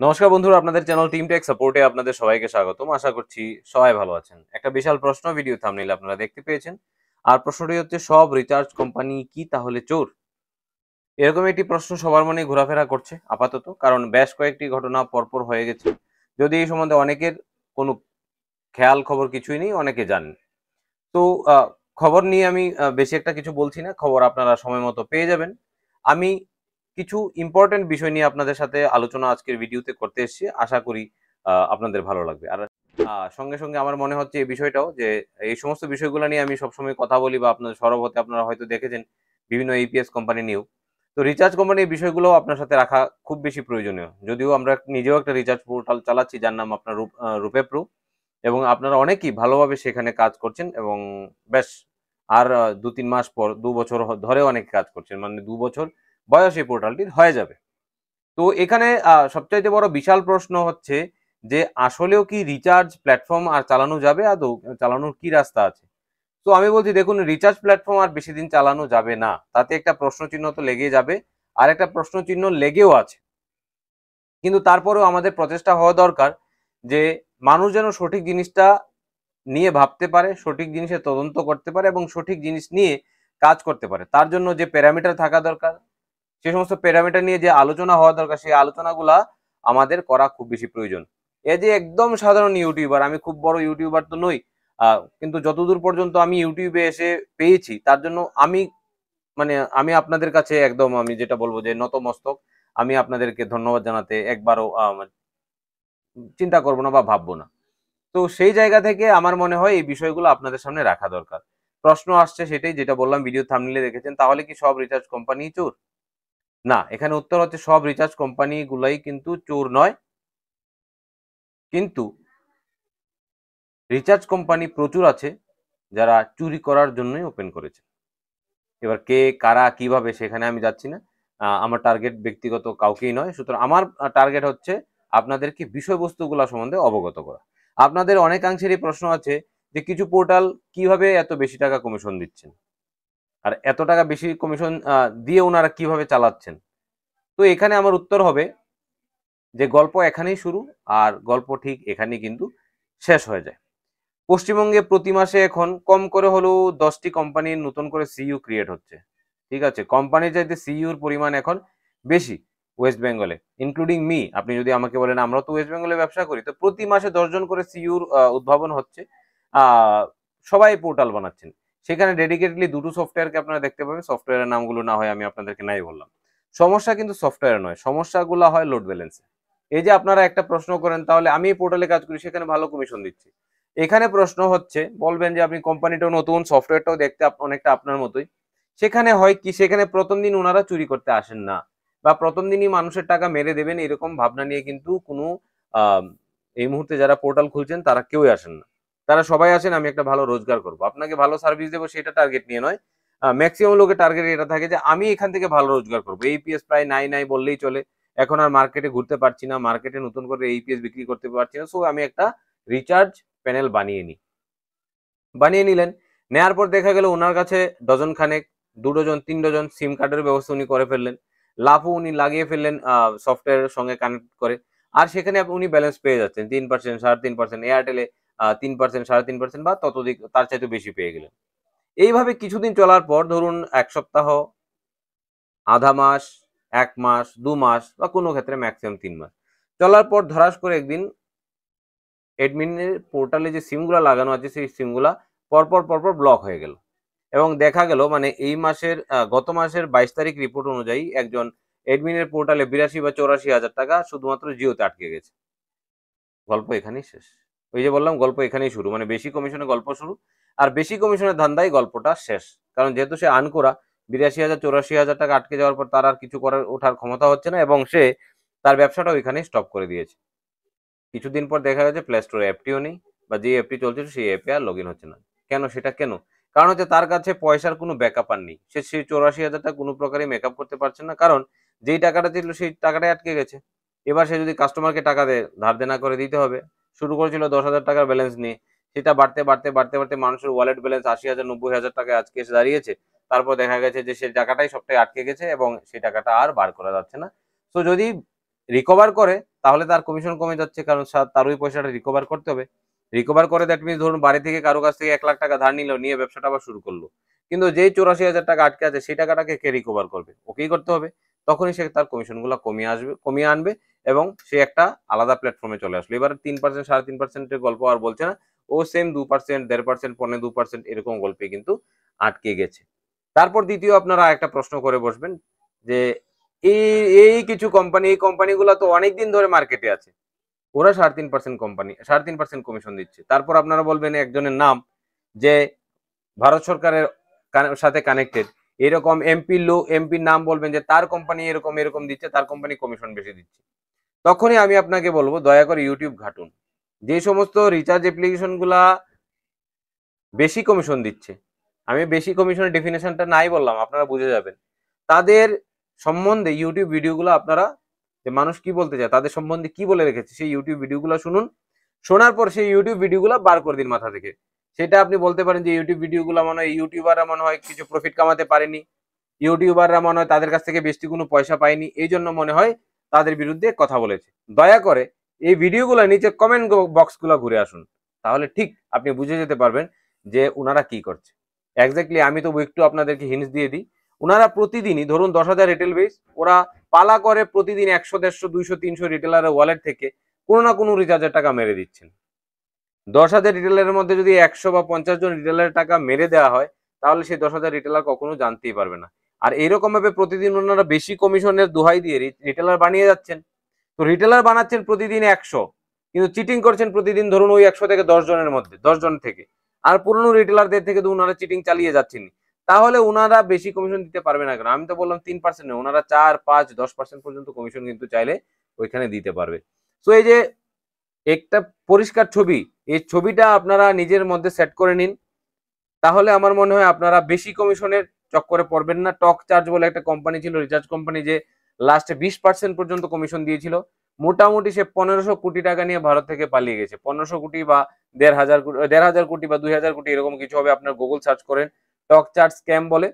নমস্কার বন্ধুরা, আপনাদের চ্যানেল টিম টেক সাপোর্টে আপনাদের সবাইকে স্বাগতম। আশা করছি সবাই ভালো আছেন। একটা বিশাল প্রশ্ন ভিডিও থাম্বনেইলে আপনারা দেখতে পেয়েছেন। আর প্রশ্নটি হচ্ছে, সব রিচার্জ কোম্পানি কি তাহলে চোর? এরকম একটি প্রশ্ন সবার মনেই ঘোরাফেরা করছে আপাতত, কারণ বেশ কয়েকটি ঘটনা পরপর হয়ে গেছে। যদি এই সম্বন্ধে অনেকের কোনো খেয়াল খবর কিছুই নেই, অনেকে জানেন। তো খবর নিয়ে আমি বেশি একটা কিছু বলছি না, খবর আপনারা সময় মতো পেয়ে যাবেন। আমি কিছু ইম্পর্টেন্ট বিষয় নিয়ে আপনাদের সাথে আলোচনা আজকের ভিডিওতে করতে এসেছি। আশা করি আপনাদের ভালো লাগবে। আর সঙ্গে সঙ্গে আমার মনে হচ্ছে এই বিষয়টাও যে এই সমস্ত বিষয়গুলো নিয়ে আমি সবসময় কথা বলি, বা আপনাদের সরব হতে আপনারা হয়তো দেখেছেন বিভিন্ন এপিএস কোম্পানি নিয়েও। তো রিচার্জ কোম্পানির এই বিষয়গুলো আপনার সাথে রাখা খুব বেশি প্রয়োজনীয়। যদিও আমরা নিজেও একটা রিচার্জ পোর্টাল চালাচ্ছি, যার নাম আপনার রূপে প্রো, এবং আপনারা অনেকেই ভালোভাবে সেখানে কাজ করছেন, এবং বেশ আর ২-৩ মাস পর ২ বছর ধরে অনেকে কাজ করছেন, মানে ২ বছর বয়স এই পোর্টালটির হয়ে যাবে। তো এখানে সবচাইতে বড় বিশাল প্রশ্ন হচ্ছে যে আসলেও কি রিচার্জ প্ল্যাটফর্ম আর চালানো যাবে আদৌ? চালানোর কি রাস্তা আছে? তো আমি বলছি, দেখুন, রিচার্জ প্ল্যাটফর্ম আর বেশি দিন চালানো যাবে না। তাতে একটা প্রশ্নচিহ্ন তো লেগে যাবে, আর একটা প্রশ্নচিহ্ন লেগেও আছে। কিন্তু তারপরেও আমাদের প্রচেষ্টা হওয়া দরকার যে মানুষ যেন সঠিক জিনিসটা নিয়ে ভাবতে পারে, সঠিক জিনিসের তদন্ত করতে পারে এবং সঠিক জিনিস নিয়ে কাজ করতে পারে। তার জন্য যে প্যারামিটার থাকা দরকার, সে সমস্ত প্যারামিটার নিয়ে যে আলোচনা হওয়া দরকার, সেই আলোচনাগুলা আমাদের করা খুব বেশি প্রয়োজন। এই যে একদম সাধারণ ইউটিউবার, আমি খুব বড় ইউটিউবার তো নই, কিন্তু যতদূর পর্যন্ত আমি ইউটিউবে এসে পেয়েছি, তার জন্য আমি আমি আপনাদের কাছে একদম, আমি যেটা বলবো যে নতমস্তক। আমি আপনাদেরকে ধন্যবাদ জানাতে একবারও চিন্তা করবো না বা ভাববো না। তো সেই জায়গা থেকে আমার মনে হয় এই বিষয়গুলো আপনাদের সামনে রাখা দরকার। প্রশ্ন আসছে সেটাই, যেটা বললাম, ভিডিও থাম্বনেইলে দেখেছেন, তাহলে কি সব রিচার্জ কোম্পানি চোর? না, এখানে উত্তর হচ্ছে সব রিচার্জ কোম্পানি গুলাই কিন্তু চোর নয়। কিন্তু রিচার্জ কোম্পানি প্রচুর আছে যারা চুরি করার জন্যই ওপেন করেছে। এবার কে কারা কিভাবে সেখানে আমি যাচ্ছি না। আমার টার্গেট ব্যক্তিগত কাউকেই নয়। সুতরাং আমার টার্গেট হচ্ছে আপনাদেরকে বিষয়বস্তুগুলো সম্বন্ধে অবগত করা। আপনাদের অনেকাংশেরই প্রশ্ন আছে যে কিছু পোর্টাল কিভাবে এত বেশি টাকা কমিশন দিচ্ছেন, আর এত টাকা বেশি কমিশন দিয়ে ওনারা কিভাবে চালাচ্ছেন। তো এখানে আমার উত্তর হবে যে গল্প এখানেই শুরু, আর গল্প ঠিক এখানেই কিন্তু শেষ হয়ে যায়। পশ্চিমবঙ্গে প্রতি মাসে এখন কম করে হলেও 10টি কোম্পানির নতুন করে সিইউ ক্রিয়েট হচ্ছে। ঠিক আছে, কোম্পানির চাইতে সিইউর পরিমাণ এখন বেশি ওয়েস্ট বেঙ্গলে, ইনক্লুডিং মি। আপনি যদি আমাকে বলেন, আমরা তো ওয়েস্ট বেঙ্গলে ব্যবসা করি, তো প্রতি মাসে 10জন করে সিইউর উদ্ভাবন হচ্ছে। আহ সবাই পোর্টাল বানাচ্ছেন। সেখানে ডেডিকেটলি দুটো সফটওয়্যারকে আপনারা দেখতে পাবেন। সফটওয়্যারের নামগুলো না হয় আমি আপনাদেরকে নাই বললাম। সমস্যা কিন্তু সফটওয়্যার নয়, সমস্যাগুলো হয় লোড ব্যালেন্সে। এই যে আপনারা একটা প্রশ্ন করেন, তাহলে আমি এই পোর্টালে কাজ করি, সেখানে ভালো কমিশন দিচ্ছি। এখানে প্রশ্ন হচ্ছে, বলবেন যে আপনি কোম্পানিটাও নতুন, সফটওয়্যারটাও দেখতে অনেকটা আপনার মতোই। সেখানে হয় কি, সেখানে প্রথম দিন ওনারা চুরি করতে আসেন না, বা প্রথম দিনই মানুষের টাকা মেরে দেবেন এরকম ভাবনা নিয়ে কিন্তু কোনো আহ এই মুহূর্তে যারা পোর্টাল খুলছেন তারা কেউই আসেন না। তারা সবাই আসেন আমি একটা ভালো রোজগার করবো, আপনাকে ভালো সার্ভিস দেবো, সেটা টার্গেট নিয়ে নয়। ম্যাক্সিমাম লোকের টার্গেট এটা থাকে যে আমি এখান থেকে ভালো রোজগার করবো। এইপিএস প্রায় নাই নাই বললেই চলে। এখন আর মার্কেটে ঘুরতে পারছি না, মার্কেটে নতুন করে এইপিএস বিক্রি করতে পারছি না, সো আমি একটা রিচার্জ প্যানেল বানিয়ে নিই। বানিয়ে নিলেন, নেয়ার পর দেখা গেল ওনার কাছে ডজন খানেক, 2 ডজন 3 ডজন সিম কার্ডের ব্যবস্থা উনি করে ফেললেন। লাভও উনি লাগিয়ে ফেললেন সফটওয়্যারের সঙ্গে কানেক্ট করে। আর সেখানে উনি ব্যালেন্স পেয়ে যাচ্ছেন 3%, 3.5%, এয়ারটেলে 3%, 3.5% বা ততোধিক, তার চাইতে বেশি পেয়ে গেলেন। এইভাবে কিছুদিন চলার পর, ধরুন 1 সপ্তাহ, আধা মাস, 1 মাস, 2 মাস, বা কোনো ক্ষেত্রে ম্যাক্সিমাম 3 মাস চলার পর ধরাস করে একদিন এডমিনের পোর্টালে যে সিমগুলা লাগানো আছে সেই সিমগুলা পরপর পরপর ব্লক হয়ে গেল। এবং দেখা গেল, মানে এই মাসের গত মাসের 22 তারিখ রিপোর্ট অনুযায়ী একজন এডমিনের পোর্টালে 82 বা 84 হাজার টাকা শুধুমাত্র জিওতে আটকে গেছে। গল্প এখানেই শেষ। ওই যে বললাম, গল্প এখানেই শুরু, মানে বেশি কমিশনে গল্প শুরু। আর বেশি কমিশনের ধান্দায় গল্পটা শেষ। কারণ যেহেতু সে আনকোরা, 82 হাজার 84 হাজার টাকা আটকে যাওয়ার পর তার আর কিছু করার ওঠার ক্ষমতা হচ্ছে না, এবং সে তার ব্যবসাটা ওইখানেই স্টপ করে দিয়েছে। কিছুদিন পর দেখা গেছে প্লে স্টোরে অ্যাপটিও নেই, বা যে অ্যাপটি চলছিল সেই অ্যাপে আর লগ ইন হচ্ছে না। কেন? সেটা কেন? কারণ হচ্ছে তার কাছে পয়সার কোনো ব্যাকআপ আর নেই। সে সেই 84 হাজার টাকা কোনো প্রকারে মেকআপ করতে পারছে না, কারণ যেই টাকাটা ছিল সেই টাকাটাই আটকে গেছে। এবার সে যদি কাস্টমারকে টাকা দেয়, ধার দেনা করে দিতে হবে। শুরু করেছিল 10 হাজার টাকার ব্যালেন্স নিয়ে, সেটা বাড়তে বাড়তে বাড়তে বাড়তে মানুষের ওয়ালেট ব্যালেন্স 80 হাজার 90 হাজার টাকায় আজকে এসে দাঁড়িয়েছে। তারপর দেখা গেছে যে সেই টাকাটাই সবটাই আটকে গেছে, এবং সেই টাকাটা আর বার করা যাচ্ছে না। তো যদি রিকভার করে, তাহলে তার কমিশন কমে যাচ্ছে, কারণ তার ওই পয়সাটা রিকভার করতে হবে। রিকভার করে দ্যাট মিনস ধরুন বাড়ি থেকে কারো কাছ থেকে 1 লাখ টাকা ধার নিল, নিয়ে ব্যবসাটা আবার শুরু করলো, কিন্তু যেই 84,000 টাকা আটকে আছে সেই টাকাটাকে কে রিকভার করবে? ওকেই করতে হবে। তখনই সে তার কমিশনগুলো কমিয়ে আনবে এবং সে একটা আলাদা প্ল্যাটফর্মে চলে আসলো। এবার 3% 3.5%-এর গল্প আর বলছে না, ও সেম 2%, 1.5%, 2% এরকম গল্পে কিন্তু আটকে গেছে। তারপর দ্বিতীয় আপনারা একটা প্রশ্ন করে বসবেন যে এই কিছু কোম্পানি, এই কোম্পানিগুলো তো অনেকদিন ধরে মার্কেটে আছে, ওরা 3.5% কোম্পানি 3.5% কমিশন দিচ্ছে। তারপর আপনারা বলবেন একজনের নাম যে ভারত সরকারের সাথে কানেক্টেড, এরকম এমপির নাম বলবেন যে তার কোম্পানি এরকম এরকম দিচ্ছে, তার কোম্পানি কমিশন বেশি দিচ্ছে। তখনই আমি আপনাকে বলবো দয়া করে ইউটিউব ঘাটুন। যে সমস্ত রিচার্জ অ্যাপ্লিকেশন গুলা বেশি কমিশন দিচ্ছে, আমি বেশি কমিশনের ডেফিনেশনটা নাই বললাম, আপনারা বুঝে যাবেন, তাদের সম্বন্ধে ইউটিউব ভিডিওগুলো আপনারা, যে মানুষ কি বলতে চায় তাদের সম্বন্ধে কি বলে রেখেছে সেই ইউটিউব ভিডিওগুলো শুনুন। শোনার পর সেই ইউটিউব ভিডিওগুলো বার করে দিন মাথা থেকে। সেটা আপনি বলতে পারেন যে ইউটিউব ভিডিওগুলো মনে হয় ইউটিউবাররা মনে হয় কিছু প্রফিট কামাতে পারেনি, ইউটিউবাররা মনে হয় তাদের কাছ থেকে বেশি কোনো পয়সা পায়নি, এই জন্য মনে হয় তাদের বিরুদ্ধে কথা বলেছে। দয়া করে এই ভিডিওগুলো নিচে কমেন্ট বক্সগুলো ঘুরে আসুন, তাহলে ঠিক আপনি বুঝে যেতে পারবেন যে উনারা কি করছে এক্স্যাক্টলি। আমি তো একটু আপনাদেরকে হিন্টস দিয়ে দিই, উনারা প্রতিদিনই ধরুন 10,000 রিটেল বেস, ওরা পালা করে প্রতিদিন 100, 150, 200, 300 রিটেলারের ওয়ালেট থেকে কোনো না কোনো রিচার্জের টাকা মেরে দিচ্ছেন। 10,000 রিটেলারের মধ্যে যদি 100 বা 50 জন রিটেলারের টাকা মেরে দেওয়া হয়, তাহলে সেই 10,000 রিটেলার কখনো জানতেই পারবে না। আর এরকম ভাবে প্রতিদিন ওনারা বেশি কমিশনের দোহাই দিয়ে রিটেলার বানিয়ে যাচ্ছেন। তো রিটেলার বানাচ্ছেন প্রতিদিন 100, কিন্তু চিটিং করছেন প্রতিদিন ধরুন ওই 100 থেকে 10 জনের মধ্যে, 10 জন থেকে। আর পুরনো রিটেলারদের থেকে তো ওনারা চিটিং চালিয়ে যাচ্ছেন, তাহলে ওনারা বেশি কমিশন দিতে পারবে না কেন? আমি তো বললাম 3%, ওনারা 4, 5, 10% পর্যন্ত কমিশন কিন্তু চাইলে ওইখানে দিতে পারবে। তো এই যে একটা পরিষ্কার ছবি, এই ছবিটা আপনারা নিজের মধ্যে সেট করে নিন, তাহলে আমার মনে হয় আপনারা বেশি কমিশনের চক্করে পড়বেন না। টক চার্জ বলে একটা কোম্পানি ছিল, রিচার্জ কোম্পানি, যে লাস্টে 20% পর্যন্ত কমিশন দিয়েছিল। মোটামুটি সে 1500 কোটি টাকা নিয়ে ভারত থেকে পালিয়ে গেছে। 1500 কোটি বা 1,500 কোটি বা 2,000 কোটি এরকম কিছু হবে, আপনার গুগল সার্চ করেন, টক চার্জ স্ক্যাম বলে।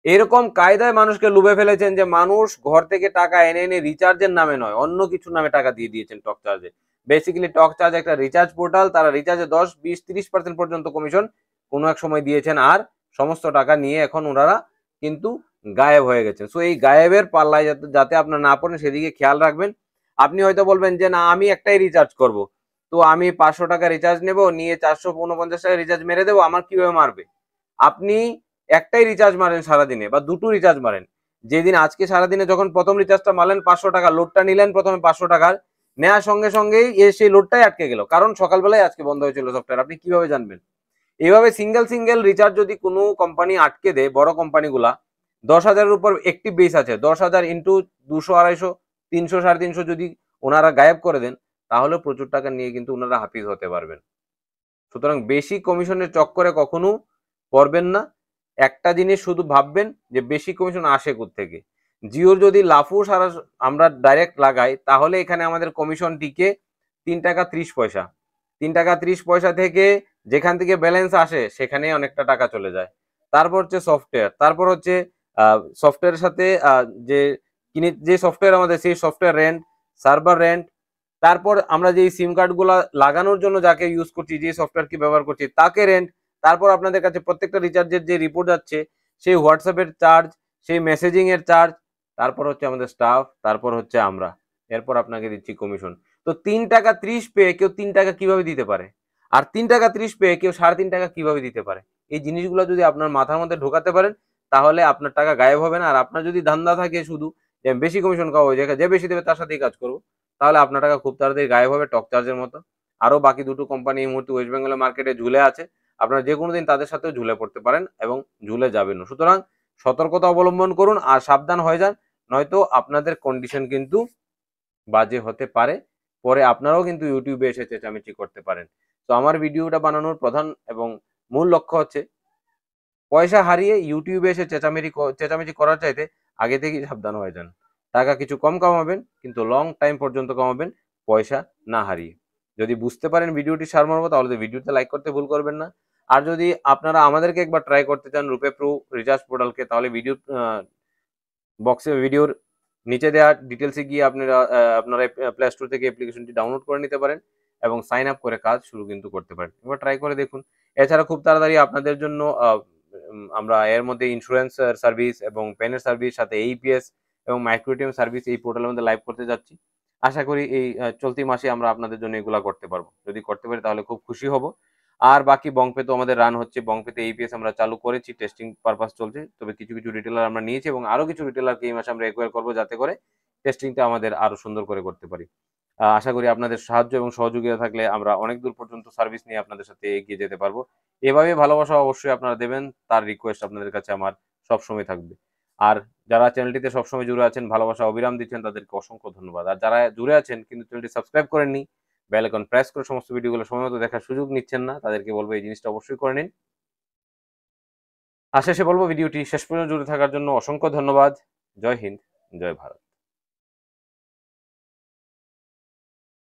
এরকম কায়দায় মানুষকে লুভে ফেলেছেন যে মানুষ ঘর থেকে টাকা এনে এনে রিচার্জের নামে নয়, অন্য কিছুর নামে টাকা দিয়ে দিয়েছেন টক চার্জে। বেসিক্যালি টক চার্জ একটা রিচার্জ পোর্টাল, তারা রিচার্জে 10, 20, 30% পর্যন্ত কমিশন কোনো এক সময় দিয়েছেন, আর সমস্ত টাকা নিয়ে এখন ওনারা কিন্তু গায়েব হয়ে গেছেন। সো এই গায়েবের পাল্লায় যাতে আপনার না পড়েন সেদিকে খেয়াল রাখবেন। আপনি হয়তো বলবেন যে না আমি একটাই রিচার্জ করব, তো আমি 500 টাকা রিচার্জ নেব, নিয়ে 449 টাকা রিচার্জ মেরে দেবো, আমার কিভাবে মারবে? আপনি একটাই রিচার্জ মারেন সারাদিনে, বা দুটো রিচার্জ মারেন। যেদিন আজকে সারাদিনে যখন প্রথম রিচার্জটা মারলেন 500 টাকা, লোডটা নিলেন প্রথমে 500 টাকার, নেওয়ার সঙ্গে সঙ্গেই সেই লোডটাই আটকে গেল, কারণ সকালবেলায় আজকে বন্ধ হয়েছিল সফটওয়্যার। আপনি কিভাবে জানবেন? এইভাবে সিঙ্গেল রিচার্জ যদি কোনো কোম্পানি আটকে দেয়, বড় কোম্পানিগুলা 10,000-এর উপর একটিভ বেস আছে, 10,000 ইন্টু 200, 250, 300, 350 যদি ওনারা গায়েব করে দেন, তাহলে প্রচুর টাকা নিয়ে কিন্তু ওনারা হাফিজ হতে পারবেন। সুতরাং বেশি কমিশনের চক্করে কখনো পড়বেন না। একটা জিনিস শুধু ভাববেন যে বেশি কমিশন আসে কোত্থেকে। জিওর যদি লাফু সারা আমরা ডাইরেক্ট লাগাই, তাহলে এখানে আমাদের কমিশন টিকে 3 টাকা 30 পয়সা। 3 টাকা 30 পয়সা থেকে যেখান থেকে ব্যালেন্স আসে সেখানেই অনেকটা টাকা চলে যায়। তারপর হচ্ছে সফটওয়্যার, তারপর হচ্ছে সফটওয়্যারের সাথে যে সফটওয়্যার আমাদের, সেই সফটওয়্যার রেন্ট, সার্ভার রেন্ট, তারপর আমরা যে সিম কার্ড গুলা লাগানোর জন্য যাকে ইউজ করছি, যে সফটওয়্যার কি ব্যবহার করছি তাকে রেন্ট, তারপর আপনাদের কাছে প্রত্যেকটা রিচার্জের যে রিপোর্ট যাচ্ছে সেই হোয়াটসঅ্যাপের চার্জ, সেই মেসেজিং এর চার্জ, তারপর হচ্ছে আমাদের স্টাফ, তারপর হচ্ছে আমরা, এরপর আপনাকে দিচ্ছি কমিশন। তো 3 টাকা 30 পেয়ে কেউ 3 টাকা কিভাবে দিতে পারে? আর 3 টাকা 30 পেয়ে কেউ 3.5 টাকা কিভাবে দিতে পারে? এই জিনিসগুলো যদি আপনার মাথার মধ্যে ঢোকাতে পারেন, তাহলে আপনার টাকা গায়েব হবে না। আর আপনার যদি ধান্দা থাকে শুধু যে বেশি কমিশন খাওয়া হয়ে যায়, যে বেশি দেবে তার সাথেই কাজ করবো, তাহলে আপনার টাকা খুব তাড়াতাড়ি গায়েব হবে টক চার্জের মতো। আরো বাকি দুটো কোম্পানি এই মুহূর্তে ওয়েস্ট বেঙ্গলের মার্কেটে ঝুলে আছে, আপনারা যে কোনো দিন তাদের সাথেও ঝুলে পড়তে পারেন এবং ঝুলে যাবেন। সুতরাং সতর্কতা অবলম্বন করুন আর সাবধান হয়ে যান, নয়তো আপনাদের কন্ডিশন কিন্তু বাজে হতে পারে। পরে আপনারাও কিন্তু ইউটিউবে এসে চেঁচামেচি করতে পারেন। তো আমার ভিডিওটা বানানোর প্রধান এবং মূল লক্ষ্য হচ্ছে পয়সা হারিয়ে ইউটিউবে এসে চেঁচামেচি করার চাইতে আগে থেকেই সাবধান হয়ে যান। টাকা কিছু কম কামাবেন, কিন্তু লং টাইম পর্যন্ত কামাবেন, পয়সা না হারিয়ে। যদি বুঝতে পারেন ভিডিওটি সারমর্ম, তাহলে ভিডিওতে লাইক করতে ভুল করবেন না। আর যদি আপনারা আমাদেরকে একবার ট্রাই করতে চান রুপে প্রো রিচার্জ পোর্টালকে, তাহলে ভিডিওর নিচে দেওয়া ডিটেলসে গিয়ে আপনারা প্লে স্টোর থেকে অ্যাপ্লিকেশনটি ডাউনলোড করে নিতে পারেন এবং সাইন আপ করে কাজ শুরু কিন্তু করতে পারেন। এবার ট্রাই করে দেখুন। এছাড়া খুব তাড়াতাড়ি আপনাদের জন্য আমরা এর মধ্যে ইন্স্যুরেন্স সার্ভিস এবং পেনের সার্ভিস, সাথে এইপিএস এবং মাইক্রো এটিএম সার্ভিস এই পোর্টালের মধ্যে লাইভ করতে যাচ্ছি। আশা করি এই চলতি মাসে আমরা আপনাদের জন্য এগুলা করতে পারবো। যদি করতে পারি তাহলে খুব খুশি হব। আর বাকি বংপে তো আমাদের রান হচ্ছে। বংপেতে এইপিএস আমরা চালু করেছি, টেস্টিং পারপাস চলছে। তবে কিছু কিছু রিটেলার আমরা নিয়েছি এবং আরো কিছু রিটেলারকে এই মাসে আমরা একুয়ার করবো, যাতে করে টেস্টিংটা আমাদের আরো সুন্দর করে করতে পারি। আশা করি আপনাদের সাহায্য এবং সহযোগিতা থাকলে আমরা অনেক দূর পর্যন্ত সার্ভিস নিয়ে আপনাদের সাথে এগিয়ে যেতে পারবো। এভাবে ভালোবাসা অবশ্যই আপনারা দেবেন, তার রিকোয়েস্ট আপনাদের কাছে আমার সবসময় থাকবে। আর যারা চ্যানেলটিতে সবসময় জুড়ে আছেন, ভালোবাসা অবিরাম দিচ্ছেন, তাদেরকে অসংখ্য ধন্যবাদ। আর যারা জুড়ে আছেন কিন্তু চ্যানেলটি সাবস্ক্রাইব করেননি, বেল আইকন প্রেস করে সমস্ত ভিডিওগুলো সময়মতো দেখার সুযোগ নিচ্ছেন না, তাদেরকে বলবো এই জিনিসটা অবশ্যই করে নিন। আর শেষে বলবো ভিডিওটি শেষ পর্যন্ত জুড়ে থাকার জন্য অসংখ্য ধন্যবাদ। জয় হিন্দ, জয় ভারত।